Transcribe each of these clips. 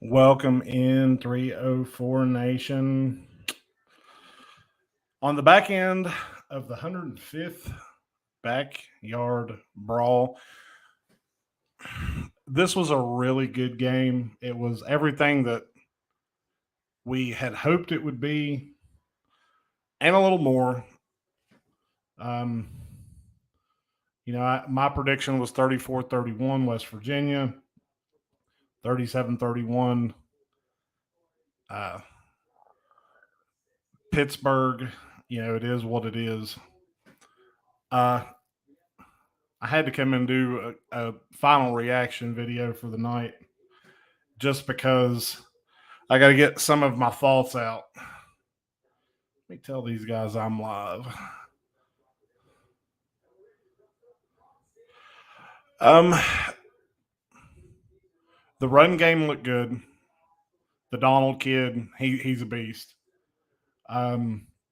Welcome in 304 Nation. On the back end of the 105th Backyard Brawl, this was a really good game. It was everything that we had hoped it would be and a little more. My prediction was 34-31 West Virginia, 37-31 Pittsburgh. It is what it is. I had to come and do a final reaction video for the night just because I got to get some of my thoughts out. Let me tell these guys I'm live. The run game looked good. The Donald kid, he's a beast.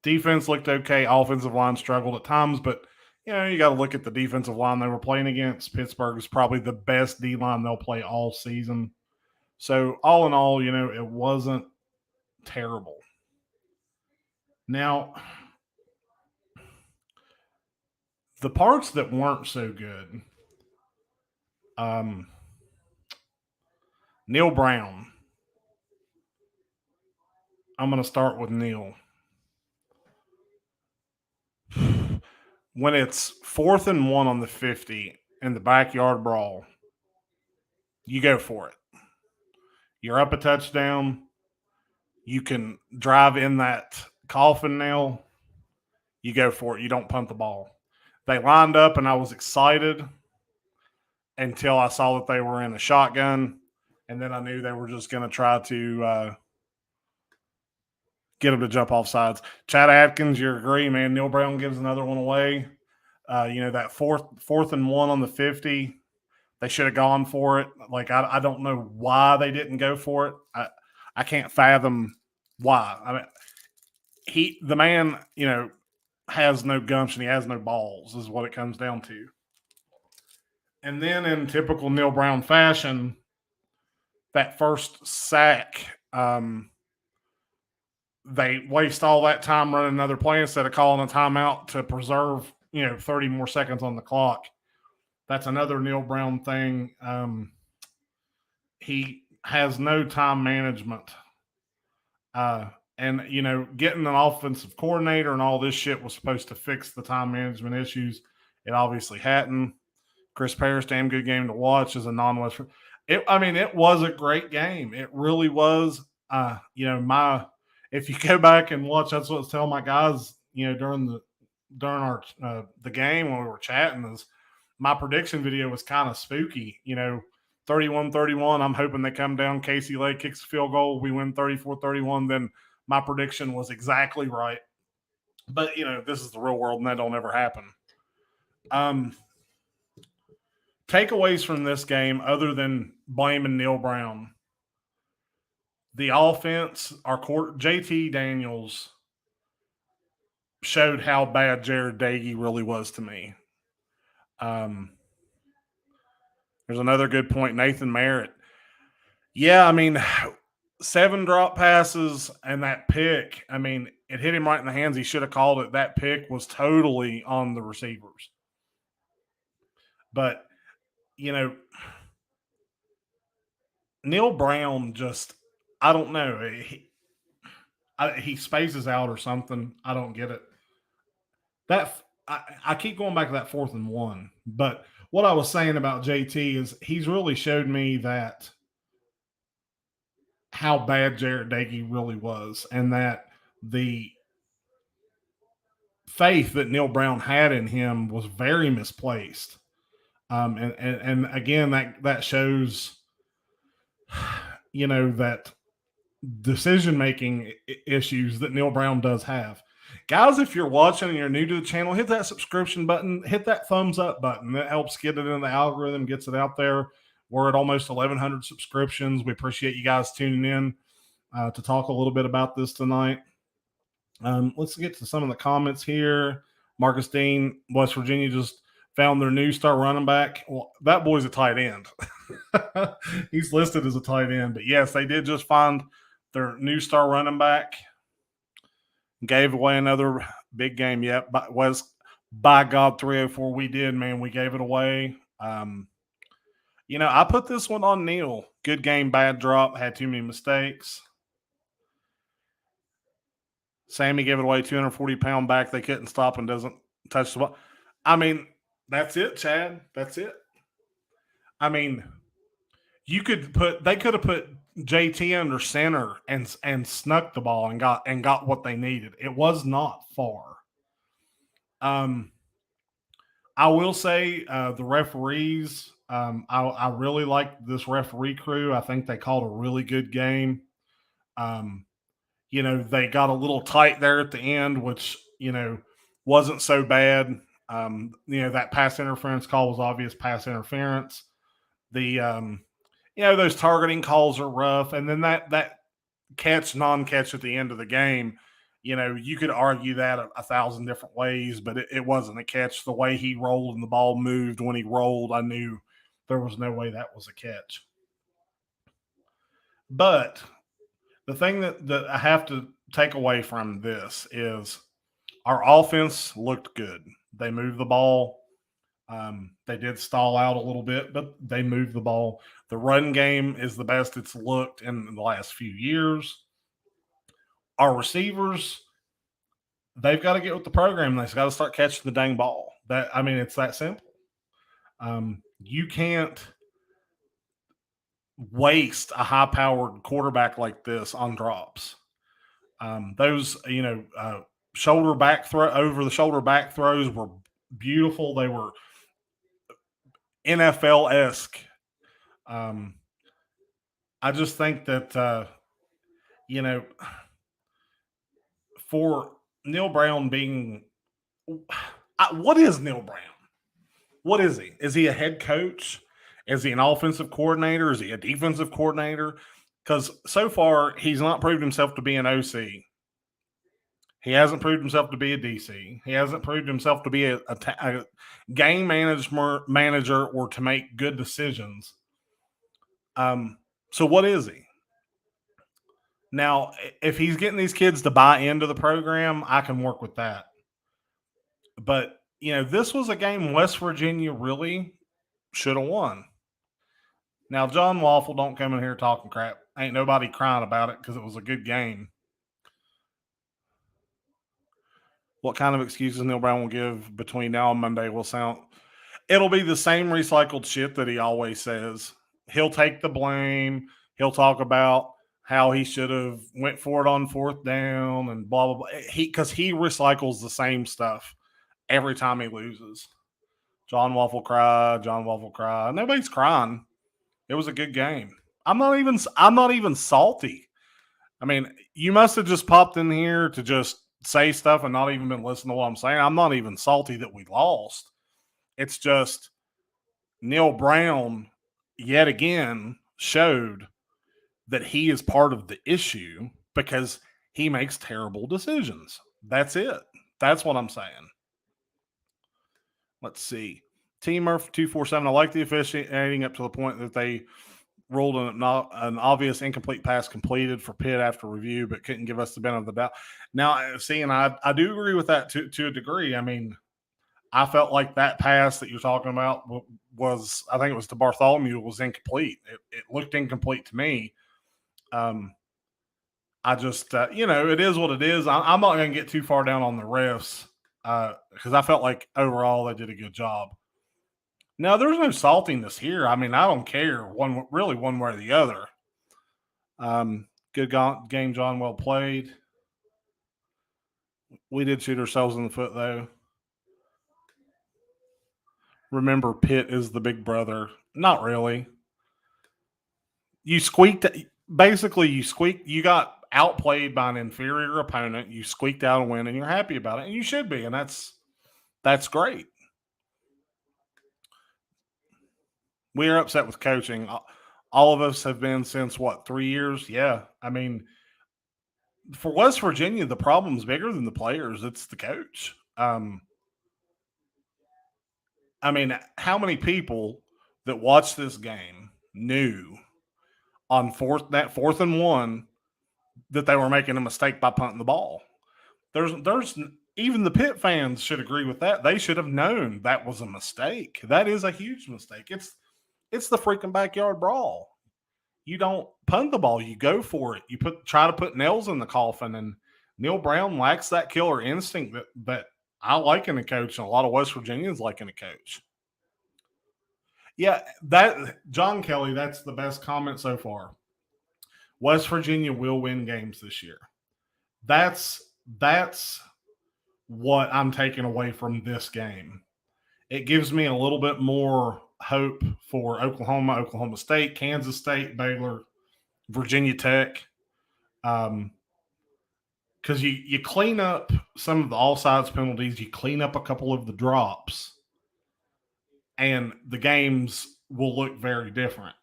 Defense looked okay. Offensive line struggled at times, but you got to look at the defensive line they were playing against. Pittsburgh is probably the best D line they'll play all season. So all in all, it wasn't terrible. Now, the parts that weren't so good, Neil Brown. I'm going to start with Neil. When it's 4th and 1 on the 50 in the backyard brawl, you go for it. You're up a touchdown. You can drive in that coffin nail. You go for it. You don't punt the ball. They lined up, and I was excited until I saw that they were in a shotgun, and then I knew they were just going to try to get them to jump off sides. Chad Atkins, you agree, man. Neil Brown gives another one away. That fourth and 1 on the 50, they should have gone for it. Like, I don't know why they didn't go for it. I can't fathom why. I mean, the man, has no gumption. He has no balls is what it comes down to. And then in typical Neil Brown fashion, that first sack, they waste all that time running another play instead of calling a timeout to preserve, 30 more seconds on the clock. That's another Neil Brown thing. He has no time management. And, getting an offensive coordinator and all this shit was supposed to fix the time management issues. It obviously hadn't. Chris Parrish, damn good game to watch as a non-West. It was a great game. It really was. If you go back and watch, that's what I was telling my guys, during our the game when we were chatting, is my prediction video was kind of spooky. 31-31. I'm hoping they come down. Casey Lake kicks a field goal. We win 34-31. Then my prediction was exactly right. But, this is the real world, and that don't ever happen. Takeaways from this game, other than blaming Neil Brown. The offense, our JT Daniels showed how bad Jared Dagey really was to me. There's another good point, Nathan Merritt. Yeah, 7 drop passes and that pick, it hit him right in the hands. He should have called it. That pick was totally on the receivers. But, Neil Brown just, I don't know. He spaces out or something. I don't get it. I keep going back to that 4th and 1. But what I was saying about JT is he's really showed me that how bad Jared Dagey really was, and that the faith that Neil Brown had in him was very misplaced. And again, that shows, that decision-making issues that Neil Brown does have. Guys, if you're watching and you're new to the channel, hit that subscription button, hit that thumbs up button. That helps get it in the algorithm, gets it out there. We're at almost 1,100 subscriptions. We appreciate you guys tuning in to talk a little bit about this tonight. Let's get to some of the comments here. Marcus Dean, West Virginia just found their new star running back. Well, that boy's a tight end. He's listed as a tight end. But yes, they did just find their new star running back. Gave away another big game. Yep, was by God 304. We did, man. We gave it away. I put this one on Neil. Good game, bad drop. Had too many mistakes. Sammy gave it away, 240-pound back. They couldn't stop and doesn't touch the ball. I mean, that's it, Chad. That's it. I mean, they could have put JT under center and snuck the ball and got what they needed. It was not far. I will say the referees. I really like this referee crew. I think they called a really good game. They got a little tight there at the end, which wasn't so bad. That pass interference call was obvious pass interference. The those targeting calls are rough, and then that catch non-catch at the end of the game. You could argue that a thousand different ways, but it wasn't a catch. The way he rolled and the ball moved when he rolled, I knew there was no way that was a catch. But the thing that I have to take away from this is our offense looked good. They moved the ball. They did stall out a little bit, but they moved the ball. The run game is the best it's looked in the last few years. Our receivers, they've got to get with the program. They've got to start catching the dang ball. It's that simple. You can't waste a high-powered quarterback like this on drops. Those, shoulder back over the shoulder back throws were beautiful. They were NFL-esque. I just think that for Neil Brown being, what is Neil Brown? What is he? Is he a head coach? Is he an offensive coordinator? Is he a defensive coordinator? Because so far, he's not proved himself to be an OC. He hasn't proved himself to be a DC. He hasn't proved himself to be a game manager or to make good decisions. So what is he? Now, if he's getting these kids to buy into the program, I can work with that. But, this was a game West Virginia really should have won. Now, John Waffle, don't come in here talking crap. Ain't nobody crying about it because it was a good game. What kind of excuses Neil Brown will give between now and Monday will sound – it'll be the same recycled shit that he always says. He'll take the blame. He'll talk about how he should have went for it on fourth down and blah, blah, blah. Because he recycles the same stuff every time he loses. John Waffle cry. Nobody's crying. It was a good game. I'm not even salty. I mean, you must have just popped in here to just say stuff and not even been listening to what I'm saying. I'm not even salty that we lost. It's just Neil Brown yet again showed that he is part of the issue because he makes terrible decisions. That's it. That's what I'm saying. Let's see. Team Murph 247. I like the officiating up to the point that they ruled an obvious incomplete pass completed for Pitt after review, but couldn't give us the benefit of the doubt. Now, see, and I do agree with that to a degree. I mean, I felt like that pass that you're talking about was, I think it was to Bartholomew, was incomplete. It looked incomplete to me. I just, it is what it is. I'm not going to get too far down on the refs because I felt like overall they did a good job. Now, there's no saltiness here. I mean, I don't care one way or the other. Good game, John. Well played. We did shoot ourselves in the foot, though. Remember, Pitt is the big brother. Not really. You squeaked. Basically, you got outplayed by an inferior opponent. You squeaked out a win, and you're happy about it, and you should be, and that's great. We are upset with coaching. All of us have been since, 3 years? Yeah. I mean, for West Virginia, the problem's bigger than the players. It's the coach. I mean, how many people that watched this game knew on fourth and one that they were making a mistake by punting the ball? There's even the Pitt fans should agree with that. They should have known that was a mistake. That is a huge mistake. It's the freaking backyard brawl. You don't punt the ball. You go for it. You try to put nails in the coffin. And Neil Brown lacks that killer instinct that I like in a coach, and a lot of West Virginians like in a coach. Yeah, that John Kelly, that's the best comment so far. West Virginia will win games this year. That's what I'm taking away from this game. It gives me a little bit more hope for Oklahoma, Oklahoma State, Kansas State, Baylor, Virginia Tech. Because you clean up some of the offsides penalties, you clean up a couple of the drops, and the games will look very different.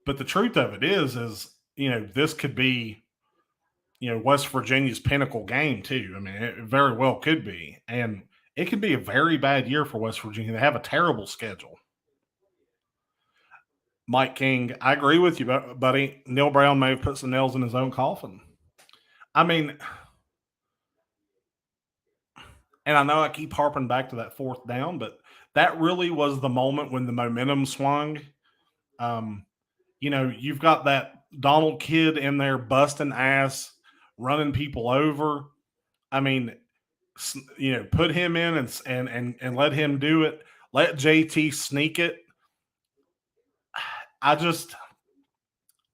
But the truth of it is this could be, West Virginia's pinnacle game too. I mean, it very well could be. And it could be a very bad year for West Virginia. They have a terrible schedule. Mike King, I agree with you, buddy. Neil Brown may have put some nails in his own coffin. I mean, and I know I keep harping back to that fourth down, but that really was the moment when the momentum swung. You've got that Donald kid in there busting ass, running people over. I mean, put him in and let him do it. Let JT sneak it. I just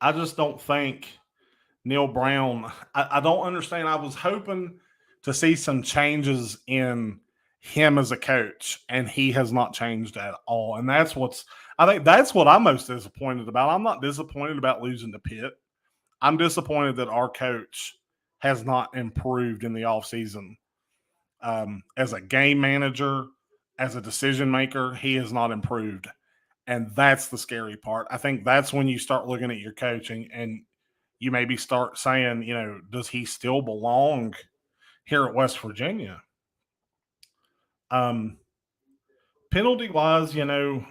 don't think Neil Brown. I don't understand. I was hoping to see some changes in him as a coach, and he has not changed at all. And I think that's what I'm most disappointed about. I'm not disappointed about losing to Pitt. I'm disappointed that our coach has not improved in the offseason. As a game manager, as a decision maker, he has not improved. And that's the scary part. I think that's when you start looking at your coaching and you maybe start saying, does he still belong here at West Virginia? Penalty wise, there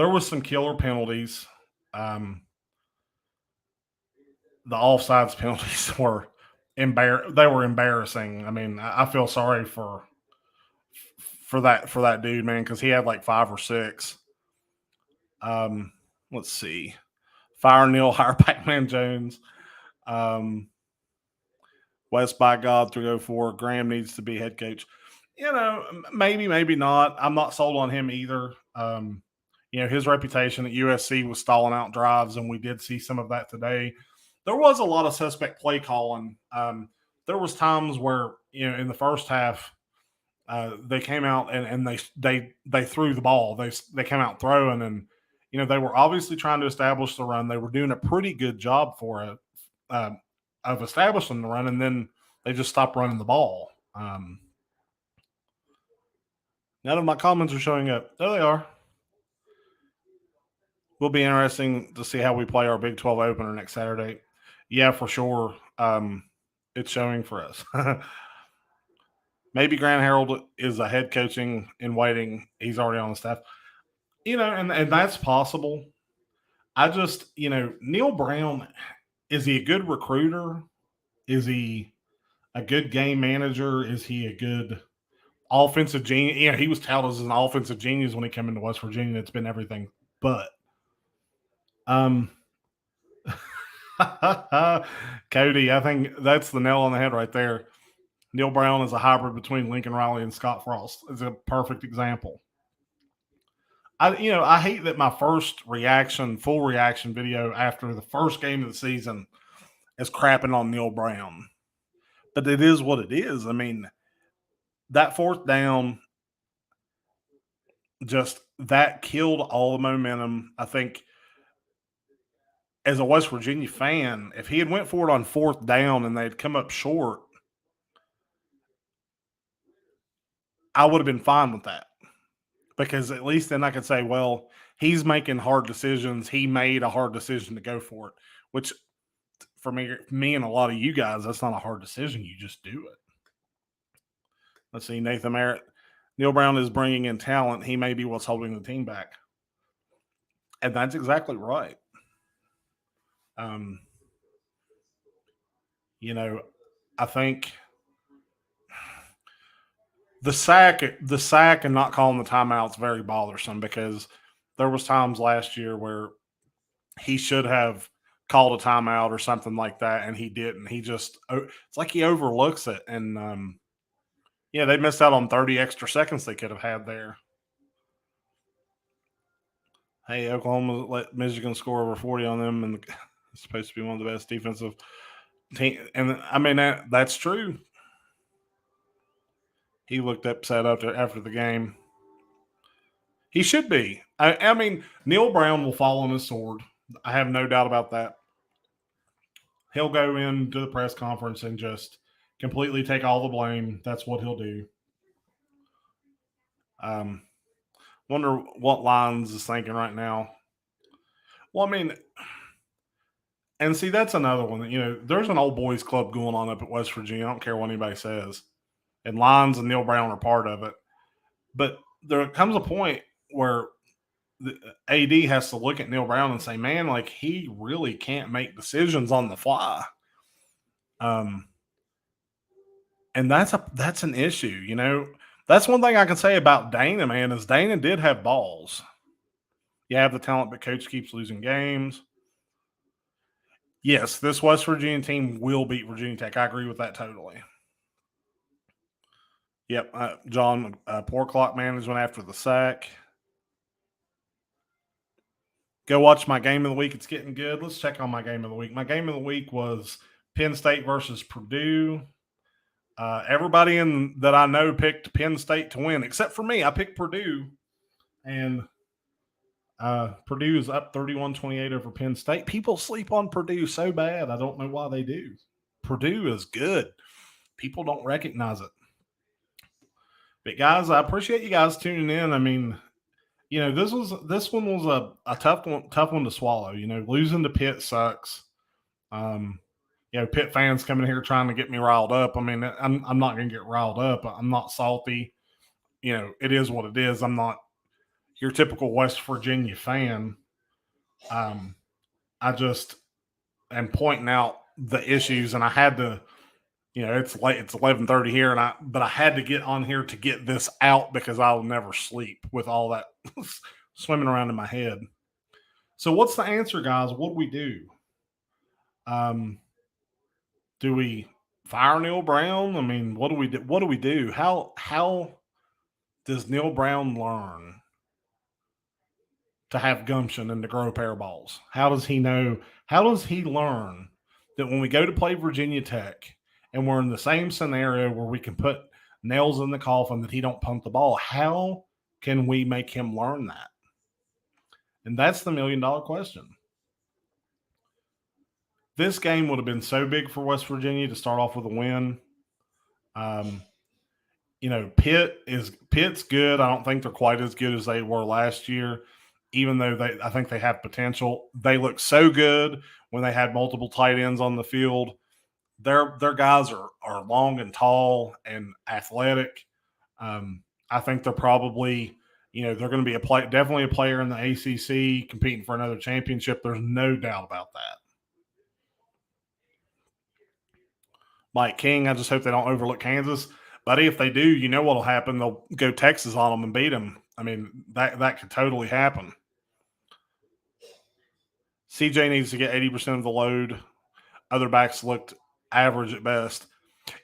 was some killer penalties. The offsides penalties were embarrassing. I mean, I feel sorry for that dude, man, because he had like 5 or 6. Let's see. Fire Neil, hire Pac-Man Jones. West by God 304. Graham needs to be head coach. Maybe not. I'm not sold on him either. His reputation at USC was stalling out drives, and we did see some of that today. There was a lot of suspect play calling. There was times where, in the first half, they came out and they threw the ball. They came out throwing, and they were obviously trying to establish the run. They were doing a pretty good job for it of establishing the run, and then they just stopped running the ball. None of my comments are showing up. There they are. Will be interesting to see how we play our Big 12 opener next Saturday. Yeah, for sure. It's showing for us. Maybe Grant Harold is a head coaching in waiting. He's already on the staff. And that's possible. I just, Neil Brown, is he a good recruiter? Is he a good game manager? Is he a good offensive genius? He was touted as an offensive genius when he came into West Virginia. It's been everything but. Cody, I think that's the nail on the head right there. Neil Brown is a hybrid between Lincoln Riley and Scott Frost. It's a perfect example. I hate that my first full reaction video after the first game of the season is crapping on Neil Brown. But it is what it is. I mean, that fourth down, just that killed all the momentum. I think as a West Virginia fan, if he had went for it on fourth down and they'd come up short, I would have been fine with that. Because at least then I could say, well, he's making hard decisions. He made a hard decision to go for it, which for me and a lot of you guys, that's not a hard decision. You just do it. Let's see, Nathan Merritt. Neil Brown is bringing in talent. He may be what's holding the team back. And that's exactly right. I think the sack and not calling the timeout is very bothersome because there was times last year where he should have called a timeout or something like that, and he didn't. He just it's like he overlooks it, and they missed out on 30 extra seconds they could have had there. Hey, Oklahoma let Michigan score over 40 on them, and it's supposed to be one of the best defensive team. And I mean that's true. He looked upset after the game. He should be. I mean, Neil Brown will fall on his sword. I have no doubt about that. He'll go into the press conference and just completely take all the blame. That's what he'll do. Wonder what Lyons is thinking right now. Well, I mean, and see, that's another one. There's an old boys club going on up at West Virginia. I don't care what anybody says. And Lyons and Neil Brown are part of it. But there comes a point where the AD has to look at Neil Brown and say, man, like he really can't make decisions on the fly. And that's an issue, That's one thing I can say about Dana, man, is Dana did have balls. You have the talent, but coach keeps losing games. Yes, this West Virginia team will beat Virginia Tech. I agree with that totally. Yep, John, poor clock management after the sack. Go watch my game of the week. It's getting good. Let's check on my game of the week. My game of the week was Penn State versus Purdue. Everybody that I know picked Penn State to win, except for me. I picked Purdue, and Purdue is up 31-28 over Penn State. People sleep on Purdue so bad. I don't know why they do. Purdue is good. People don't recognize it. But guys, I appreciate you guys tuning in. I mean, this one was a tough one to swallow. Losing to Pitt sucks. Pitt fans coming here trying to get me riled up. I mean, I'm not going to get riled up. I'm not salty. It is what it is. I'm not your typical West Virginia fan. I just am pointing out the issues, and I had to. It's late. It's 11:30 here, but I had to get on here to get this out because I'll never sleep with all that swimming around in my head. So, what's the answer, guys? What do we do? Do we fire Neil Brown? I mean, what do we do? What do we do? How does Neil Brown learn to have gumption and to grow a pair of balls? How does he know? How does he learn that when we go to play Virginia Tech and we're in the same scenario where we can put nails in the coffin that he don't punt the ball, how can we make him learn that? And that's the $1 million question. This game would have been so big for West Virginia to start off with a win. Pitt's good. I don't think they're quite as good as they were last year, even though I think they have potential. They look so good when they had multiple tight ends on the field. Their guys are long and tall and athletic. I think they're probably, they're going to be definitely a player in the ACC competing for another championship. There's no doubt about that. Mike King, I just hope they don't overlook Kansas. Buddy, if they do, you know what will happen. They'll go Texas on them and beat them. I mean, that could totally happen. CJ needs to get 80% of the load. Other backs looked average at best.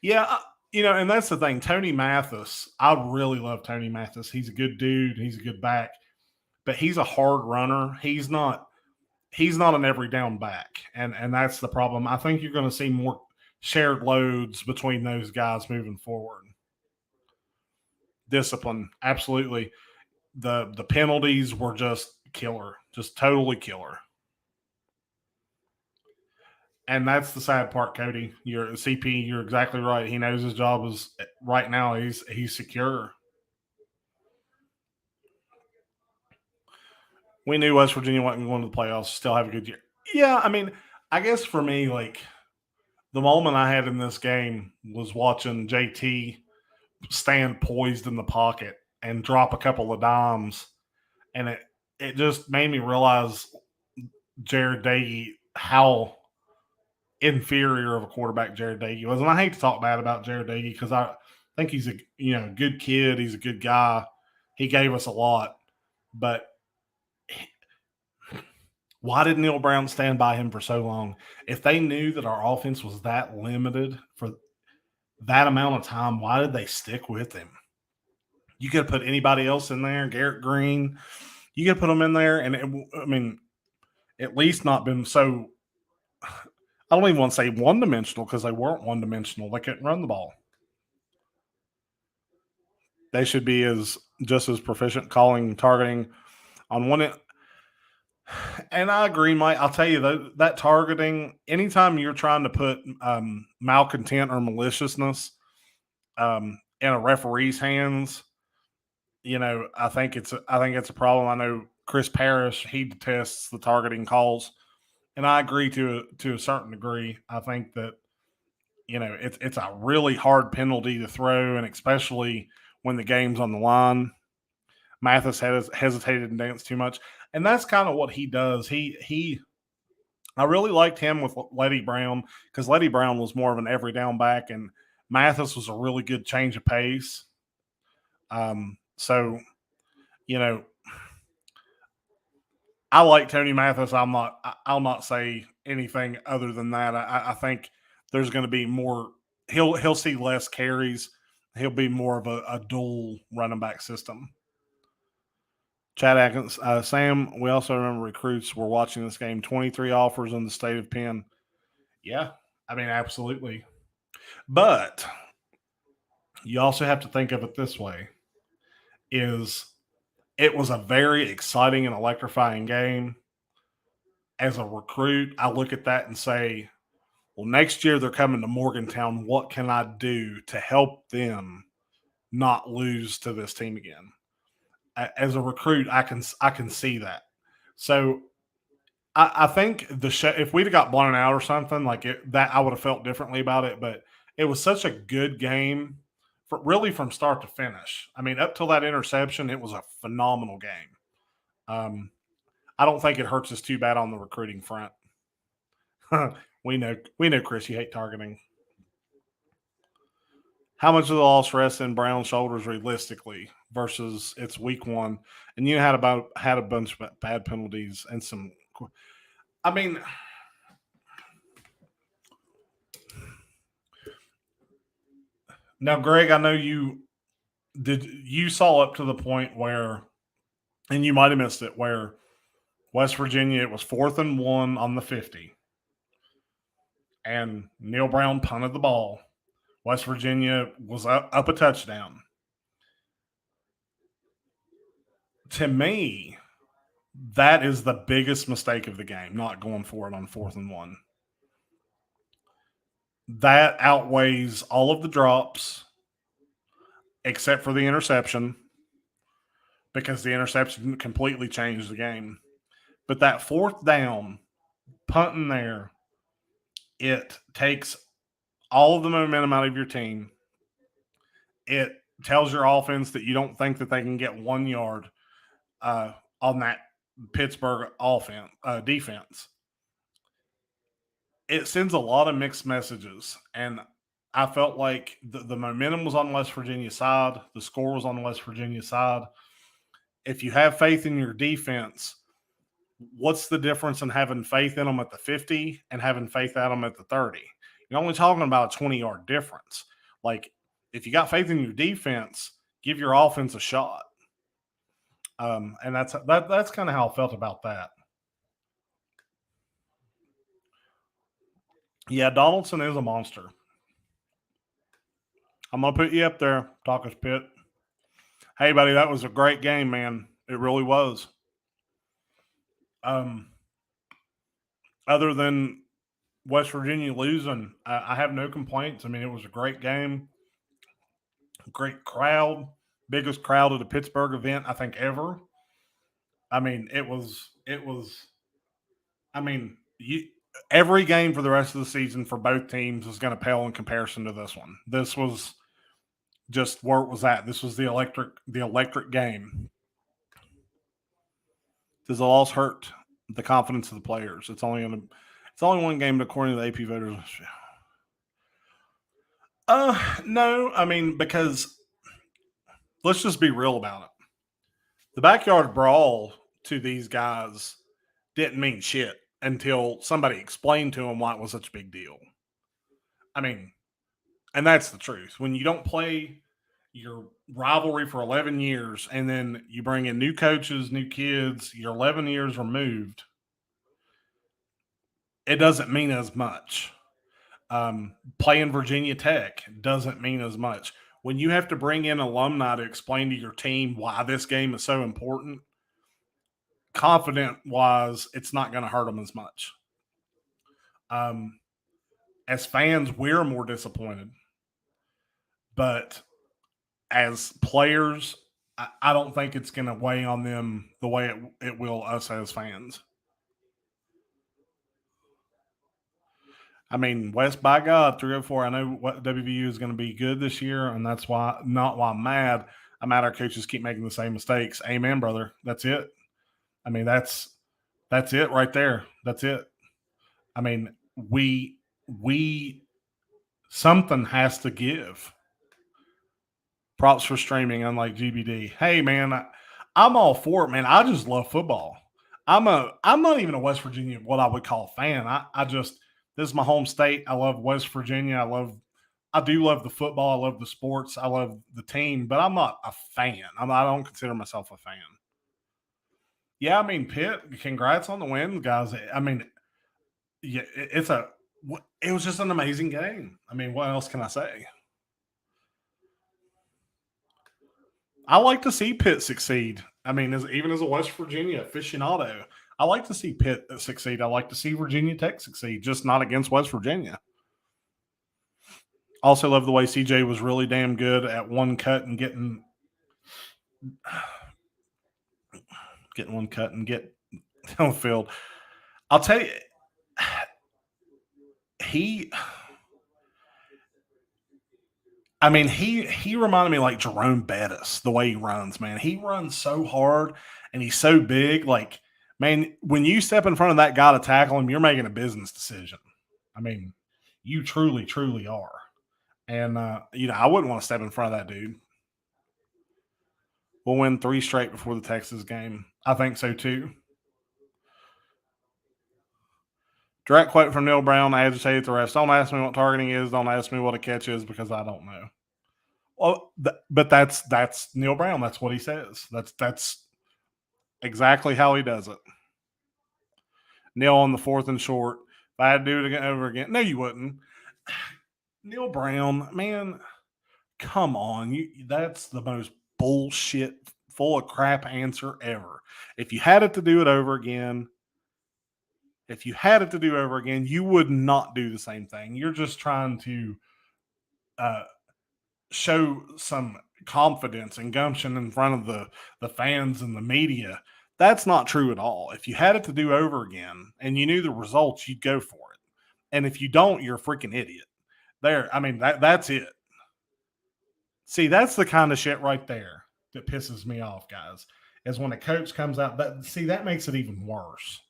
Yeah, and that's the thing. Tony Mathis, I really love Tony Mathis. He's a good dude. He's a good back. But he's a hard runner. He's not an every down back. And that's the problem. I think you're going to see more shared loads between those guys moving forward. Discipline, absolutely. The penalties were just killer, just totally killer. And that's the sad part, Cody. You're CP. You're exactly right. He knows his job is right now. He's secure. We knew West Virginia wasn't going to the playoffs. Still have a good year. Yeah, I mean, I guess for me, like the moment I had in this game was watching JT stand poised in the pocket and drop a couple of dimes, and it just made me realize Jared Dagey, how inferior of a quarterback Jared Dagey was. And I hate to talk bad about Jared Dagey because I think he's a good kid. He's a good guy. He gave us a lot, but why did Neil Brown stand by him for so long? If they knew that our offense was that limited for that amount of time, why did they stick with him? You could have put anybody else in there, Garrett Green. You could have put them in there, and at least not been so. I don't even want to say one-dimensional because they weren't one-dimensional. They couldn't run the ball. They should be just as proficient calling, targeting on one end. And I agree, Mike. I'll tell you, that targeting, anytime you're trying to put malcontent or maliciousness in a referee's hands, I think it's a problem. I know Chris Parrish, he detests the targeting calls, and I agree to a certain degree. I think that it's a really hard penalty to throw, and especially when the game's on the line. Mathis hesitated and danced too much, and that's kind of what he does. I really liked him with Letty Brown because Letty Brown was more of an every down back, and Mathis was a really good change of pace. So, I like Tony Mathis. I'll not say anything other than that. I think there's going to be more. He'll see less carries. He'll be more of a dual running back system. Chad Atkins, Sam, we also remember recruits were watching this game. 23 offers in the state of Penn. Yeah, absolutely. But you also have to think of it this way: it was a very exciting and electrifying game. As a recruit, I look at that and say, well, next year they're coming to Morgantown. What can I do to help them not lose to this team again? As a recruit, I can see that. So I think if we'd have got blown out or something that, I would have felt differently about it. But it was such a good game, really from start to finish. Up till that interception, it was a phenomenal game. I don't think it hurts us too bad on the recruiting front. We know, Chris, you hate targeting. How much of the loss rests in Brown's shoulders realistically versus it's week one, and you had a bunch of bad penalties and some. Now, Greg, I know you saw up to the point where, and you might have missed it, where West Virginia, it was 4th and 1 on the 50, and Neil Brown punted the ball. West Virginia was up a touchdown. To me, that is the biggest mistake of the game, not going for it on 4th and 1. That outweighs all of the drops except for the interception, because the interception completely changed the game. But that 4th down, punting there, it takes all of the momentum out of your team. It tells your offense that you don't think that they can get 1 yard on that Pittsburgh defense. It sends a lot of mixed messages, and I felt like the momentum was on West Virginia's side. The score was on West Virginia's side. If you have faith in your defense, what's the difference in having faith in them at the 50 and having faith in them at the 30? You're only talking about a 20-yard difference. If you got faith in your defense, give your offense a shot. And that's kind of how I felt about that. Yeah, Donaldson is a monster. I'm going to put you up there, Talker's Pit. Hey, buddy, that was a great game, man. It really was. Other than West Virginia losing, I have no complaints. It was a great game. Great crowd. Biggest crowd at a Pittsburgh event, I think, ever. It was every game for the rest of the season for both teams is going to pale in comparison to this one. This was just where it was at. This was the electric game. Does the loss hurt the confidence of the players? It's only one game, according to the AP voters. No, I mean, because let's just be real about it. The backyard brawl to these guys didn't mean shit until somebody explained to them why it was such a big deal. I mean, and that's the truth. When you don't play your rivalry for 11 years and then you bring in new coaches, new kids, you're 11 years removed, it doesn't mean as much. Playing Virginia Tech doesn't mean as much. When you have to bring in alumni to explain to your team why this game is so important, confident-wise, it's not going to hurt them as much. As fans, we're more disappointed. But as players, I don't think it's going to weigh on them the way it will us as fans. I mean, West, by God, 304. I know what WVU is going to be good this year, and that's why I'm mad. I'm mad our coaches keep making the same mistakes. Amen, brother. That's it. I mean, that's it right there. That's it. I mean, we something has to give. Props for streaming, unlike GBD. Hey, man, I'm all for it, man. I just love football. I'm not even a West Virginia, what I would call a fan. This is my home state. I love West Virginia. I do love the football. I love the sports. I love the team, but I'm not a fan. I don't consider myself a fan. Yeah, I mean, Pitt, congrats on the win, guys. I mean, yeah, it was just an amazing game. I mean, what else can I say? I like to see Pitt succeed. I mean, even as a West Virginia aficionado, I like to see Pitt succeed. I like to see Virginia Tech succeed, just not against West Virginia. Also love the way CJ was really damn good at one cut and getting one cut and get on the field. I'll tell you, he reminded me like Jerome Bettis, the way he runs, man. He runs so hard and he's so big. Like, man, when you step in front of that guy to tackle him, you're making a business decision. I mean, you truly, truly are. And, I wouldn't want to step in front of that dude. We'll win 3 straight before the Texas game. I think so, too. Direct quote from Neil Brown, I agitated the refs. Don't ask me what targeting is. Don't ask me what a catch is because I don't know. Well, but that's Neil Brown. That's what he says. That's exactly how he does it. Neil on the 4th and short. If I had to do it again over again, no, you wouldn't. Neil Brown, man, come on. That's the most bullshit, full of crap answer ever. If you had it to do it over again, you would not do the same thing. You're just trying to show some confidence and gumption in front of the fans and the media. That's not true at all. If you had it to do over again and you knew the results, you'd go for it. And if you don't, you're a freaking idiot. That's it. See, that's the kind of shit right there that pisses me off, guys, is when a coach comes out. That makes it even worse.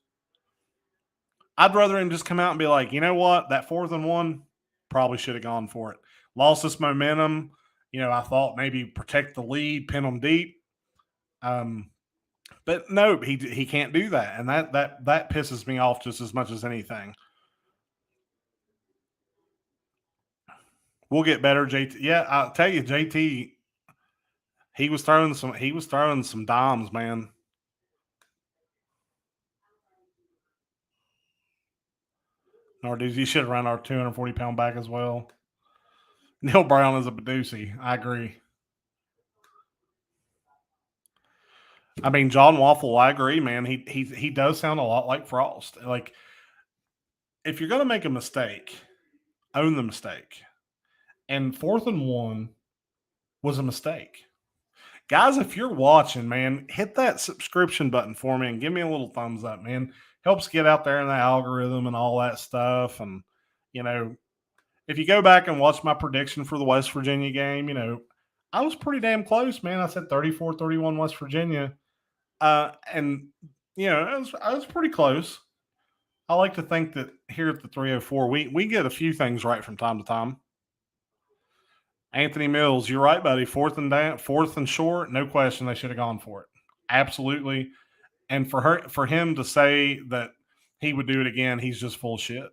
I'd rather him just come out and be like, you know what? That 4th and 1 probably should have gone for it. Lost this momentum. I thought maybe protect the lead, pin them deep. But no, he can't do that. And that pisses me off just as much as anything. We'll get better, JT. Yeah, I'll tell you, JT, he was throwing some dimes, man. Narduzi should have run our 240-pound back as well. Neil Brown is a Badusi. I agree. I mean, John Waffle, I agree, man. He does sound a lot like Frost. Like, if you're going to make a mistake, own the mistake. And 4th and 1 was a mistake. Guys, if you're watching, man, hit that subscription button for me and give me a little thumbs up, man. Helps get out there in the algorithm and all that stuff. And, if you go back and watch my prediction for the West Virginia game, I was pretty damn close, man. I said 34-31 West Virginia. And, I was pretty close. I like to think that here at the 304, we get a few things right from time to time. Anthony Mills, you're right, buddy. Fourth and short, no question they should have gone for it. Absolutely. And for him to say that he would do it again, he's just full of shit.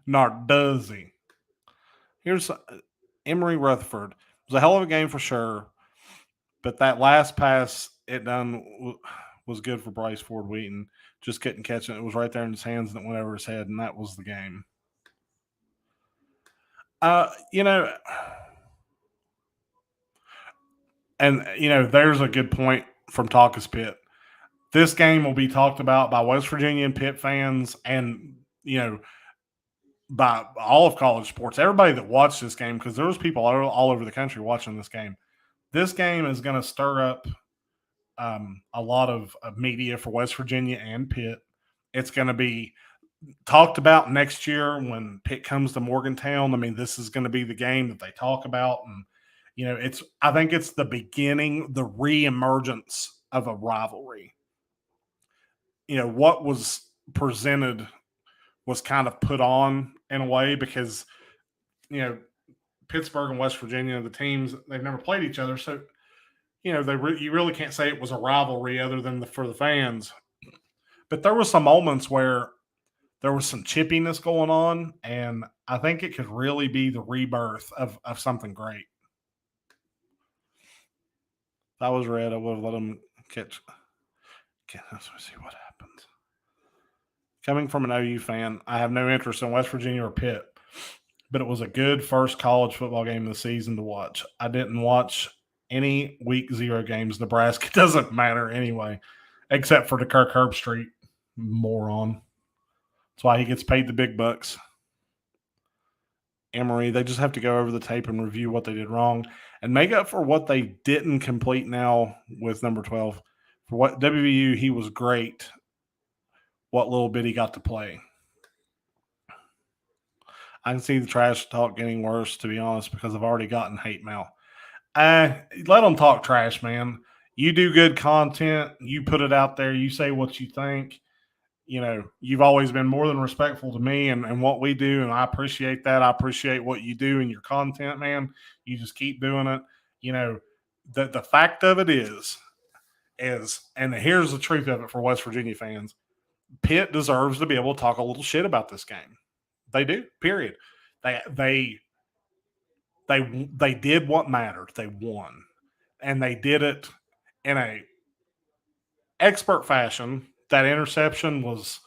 Nor does he. Here's Emory Rutherford. It was a hell of a game for sure, but that last pass it done was good for Bryce Ford Wheaton. Just couldn't catch it. It was right there in his hands and it went over his head, and that was the game. There's a good point from Talkus Pitt. This game will be talked about by West Virginia and Pitt fans and, by all of college sports, everybody that watched this game, because there was people all over the country watching this game. This game is going to stir up a lot of media for West Virginia and Pitt. It's going to be talked about next year when Pitt comes to Morgantown. I mean, this is going to be the game that they talk about. And, I think it's the beginning, the reemergence of a rivalry. What was presented was kind of put on in a way because, Pittsburgh and West Virginia, the teams, they've never played each other. So, you really can't say it was a rivalry other than for the fans. But there were some moments where there was some chippiness going on, and I think it could really be the rebirth of something great. If I was red, I would have let him catch. Okay, let's see what happens. Coming from an OU fan, I have no interest in West Virginia or Pitt, but it was a good first college football game of the season to watch. I didn't watch any week 0 games. Nebraska doesn't matter anyway, except for the Kirk Herbstreit moron. That's why he gets paid the big bucks. Emory, they just have to go over the tape and review what they did wrong and make up for what they didn't complete now with number 12. For what WVU, he was great. What little bit he got to play. I can see the trash talk getting worse, to be honest, because I've already gotten hate mail. Let them talk trash, man. You do good content. You put it out there. You say what you think. You've always been more than respectful to me and what we do, and I appreciate that. I appreciate what you do in your content, man. You just keep doing it. The fact of it is, and here's the truth of it for West Virginia fans, Pitt deserves to be able to talk a little shit about this game. They do, period. They did what mattered. They won. And they did it in a expert fashion. That interception was,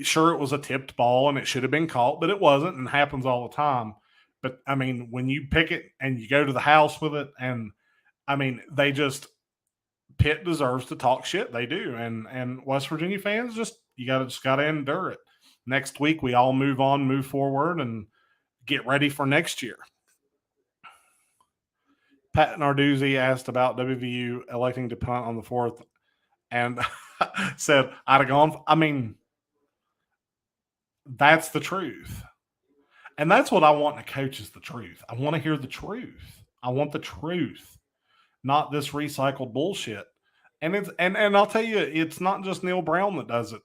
sure, it was a tipped ball and it should have been caught, but it wasn't, and happens all the time. But, I mean, when you pick it and you go to the house with it, and, I mean, Pitt deserves to talk shit. They do. And West Virginia fans, you just got to endure it. Next week, we all move forward, and get ready for next year. Pat Narduzzi asked about WVU electing to punt on the 4th and said, I'd have gone. I mean, that's the truth. And that's what I want in a coach is the truth. I want to hear the truth. I want the truth, not this recycled bullshit. And I'll tell you, it's not just Neil Brown that does it.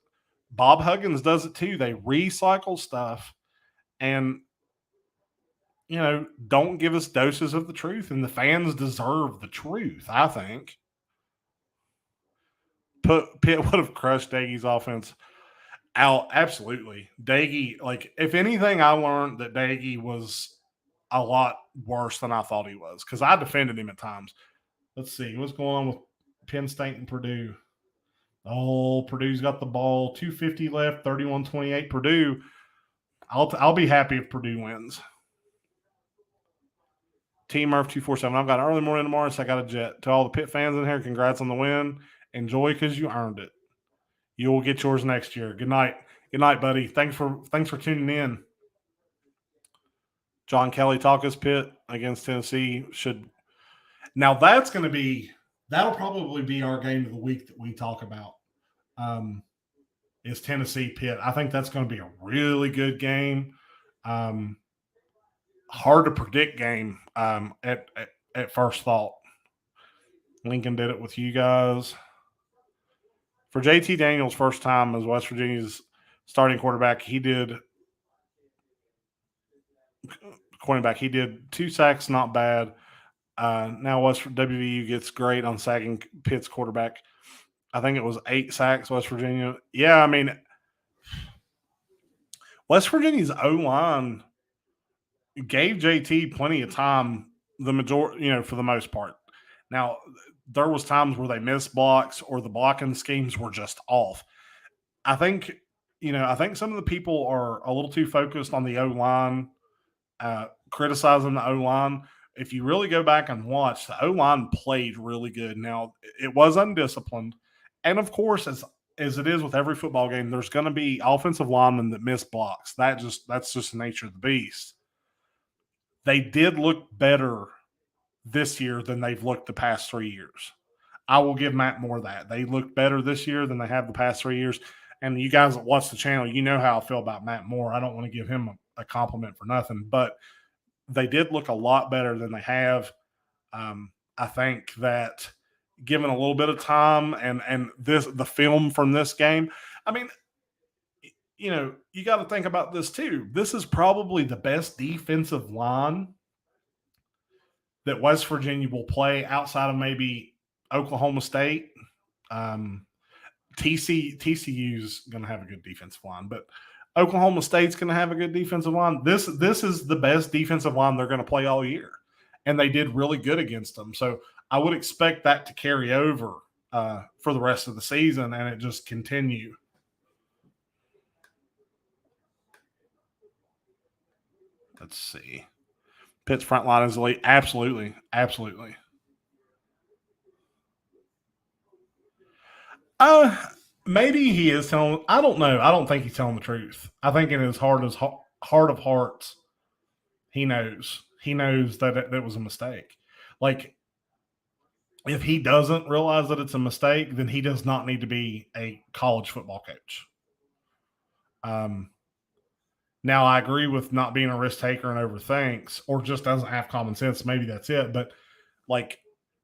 Bob Huggins does it too. They recycle stuff and, don't give us doses of the truth. And the fans deserve the truth, I think. Pitt would have crushed Daigie's offense out. Absolutely. Daigie, if anything, I learned that Daigie was a lot worse than I thought he was because I defended him at times. Let's see. What's going on with Penn State and Purdue? Oh, Purdue's got the ball. 2:50 left, 31-28. Purdue, I'll be happy if Purdue wins. Team Murph 247. I've got an early morning tomorrow, so I got a jet. To all the Pitt fans in here, congrats on the win. Enjoy because you earned it. You will get yours next year. Good night. Good night, buddy. Thanks for tuning in. John Kelly, Talkus Pitt against Tennessee should. Now that'll probably be our game of the week that we talk about. Is Tennessee Pitt. I think that's going to be a really good game. hard to predict game at first thought. Lincoln did it with you guys. For JT Daniels' first time as West Virginia's starting quarterback, he did 2 sacks, not bad. Now WVU gets great on sacking Pitt's quarterback. I think it was 8 sacks, West Virginia. Yeah, I mean, West Virginia's O-line gave JT plenty of time, the majority, for the most part. Now, there was times where they missed blocks or the blocking schemes were just off. I think some of the people are a little too focused on the O-line, criticizing the O-line. If you really go back and watch, the O-line played really good. Now, it was undisciplined. And, of course, as it is with every football game, there's going to be offensive linemen that miss blocks. That's just the nature of the beast. They did look better this year than they've looked the past 3 years. I will give Matt Moore that. They look better this year than they have the past 3 years. And you guys that watch the channel, you know how I feel about Matt Moore. I don't want to give him a compliment for nothing, but they did look a lot better than they have. I think that given a little bit of time and the film from this game, I mean, you got to think about this too. This is probably the best defensive line that West Virginia will play outside of maybe Oklahoma State. TCU's going to have a good defensive line, but Oklahoma State's going to have a good defensive line. This is the best defensive line they're going to play all year, and they did really good against them. So I would expect that to carry over for the rest of the season, and it just continue. Let's see. Pitt's front line is elite. Absolutely. Absolutely. Maybe he is telling. I don't know. I don't think he's telling the truth. I think in his heart of hearts, he knows. He knows that it was a mistake. Like, if he doesn't realize that it's a mistake, then he does not need to be a college football coach. Now, I agree with not being a risk taker and overthinks, or just doesn't have common sense. Maybe that's it. But, like,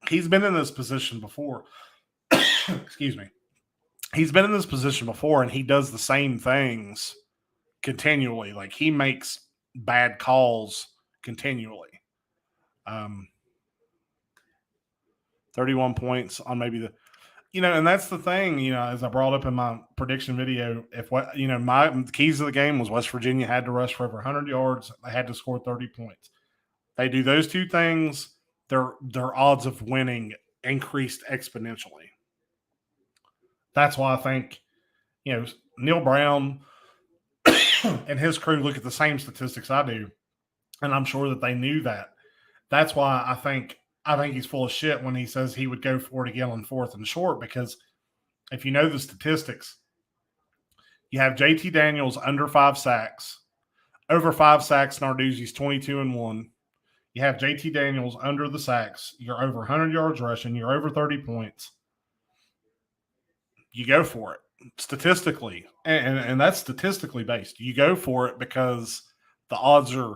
he's been in this position before. Excuse me. He's been in this position before, and he does the same things continually. Like, he makes bad calls continually. 31 points on maybe the – and that's the thing, as I brought up in my prediction video, my keys of the game was West Virginia had to rush for over 100 yards. They had to score 30 points. They do those two things, their odds of winning increased exponentially. That's why I think, Neil Brown and his crew look at the same statistics I do, and I'm sure that they knew that. That's why I think he's full of shit when he says he would go for it again on 4th and short, because if you know the statistics, you have JT Daniels under 5 sacks, over 5 sacks, Narduzzi's 22-1. You have JT Daniels under the sacks. You're over 100 yards rushing. You're over 30 points. You go for it statistically, and that's statistically based. You go for it because the odds are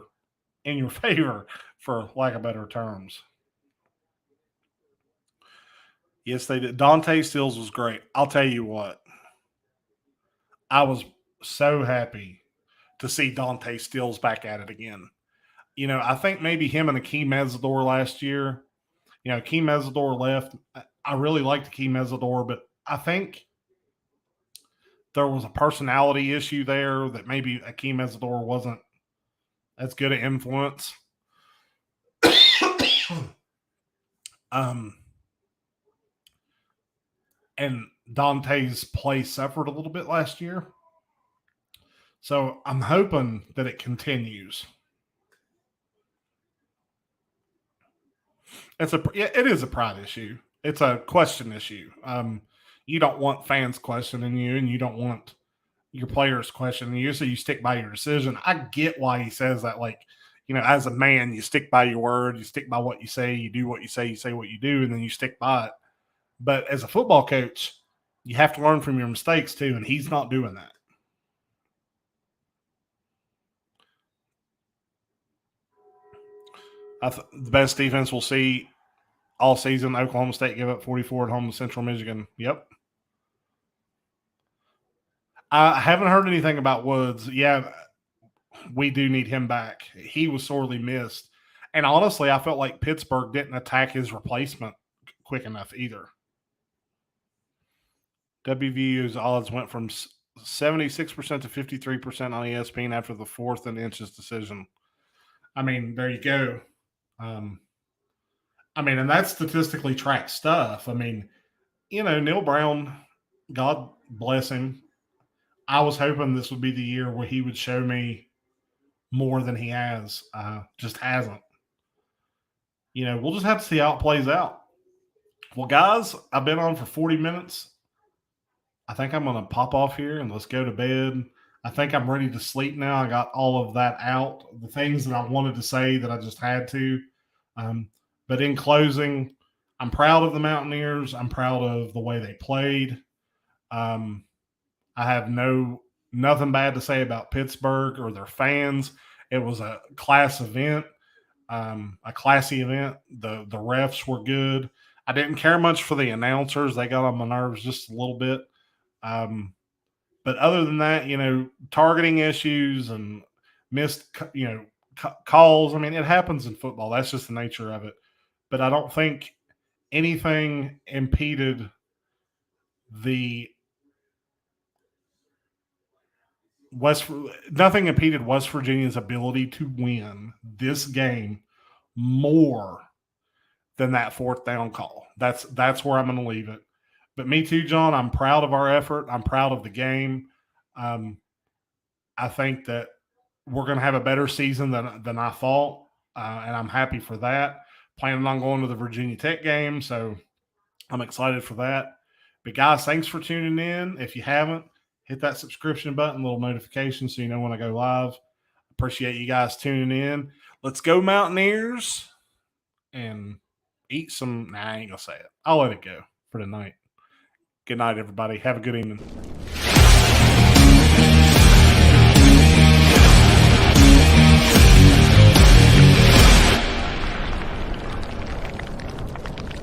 in your favor, for lack of better terms. Yes, they did. Dante Stills was great. I'll tell you what. I was so happy to see Dante Stills back at it again. I think maybe him and Akeem Mesidor last year, Akeem Mesidor left. I really liked Akeem Mesidor, but I think there was a personality issue there that maybe Akeem Mesidor wasn't as good an influence. And Dante's play suffered a little bit last year. So I'm hoping that it continues. It is a pride issue. It's a question issue. You don't want fans questioning you, and you don't want your players questioning you, so you stick by your decision. I get why he says that. Like, as a man, you stick by your word, you stick by what you say, you do what you say what you do, and then you stick by it. But as a football coach, you have to learn from your mistakes too, and he's not doing that. The best defense we'll see all season. Oklahoma State gave up 44 at home to Central Michigan. Yep. I haven't heard anything about Woods. Yeah, we do need him back. He was sorely missed. And honestly, I felt like Pittsburgh didn't attack his replacement quick enough either. WVU's odds went from 76% to 53% on ESPN after the 4th and inches decision. I mean, there you go. And that's statistically tracked stuff. I mean, Neil Brown, God bless him. I was hoping this would be the year where he would show me more than he has. Just hasn't. We'll just have to see how it plays out. Well, guys, I've been on for 40 minutes. I think I'm going to pop off here and let's go to bed. I think I'm ready to sleep now. I got all of that out, the things that I wanted to say that I just had to. But in closing, I'm proud of the Mountaineers. I'm proud of the way they played. I have nothing bad to say about Pittsburgh or their fans. It was a class event, a classy event. The refs were good. I didn't care much for the announcers. They got on my nerves just a little bit. But other than that, targeting issues and missed, calls. I mean, it happens in football. That's just the nature of it. But I don't think anything impeded nothing impeded West Virginia's ability to win this game more than that 4th down call. That's where I'm going to leave it. But me too, John. I'm proud of our effort. I'm proud of the game. I think that we're going to have a better season than I thought, and I'm happy for that. Planning on going to the Virginia Tech game, so I'm excited for that. But guys, thanks for tuning in. If you haven't, hit that subscription button, little notification so you know when I go live. Appreciate you guys tuning in. Let's go Mountaineers and eat some. Nah, I ain't going to say it. I'll let it go for tonight. Good night, everybody. Have a good evening.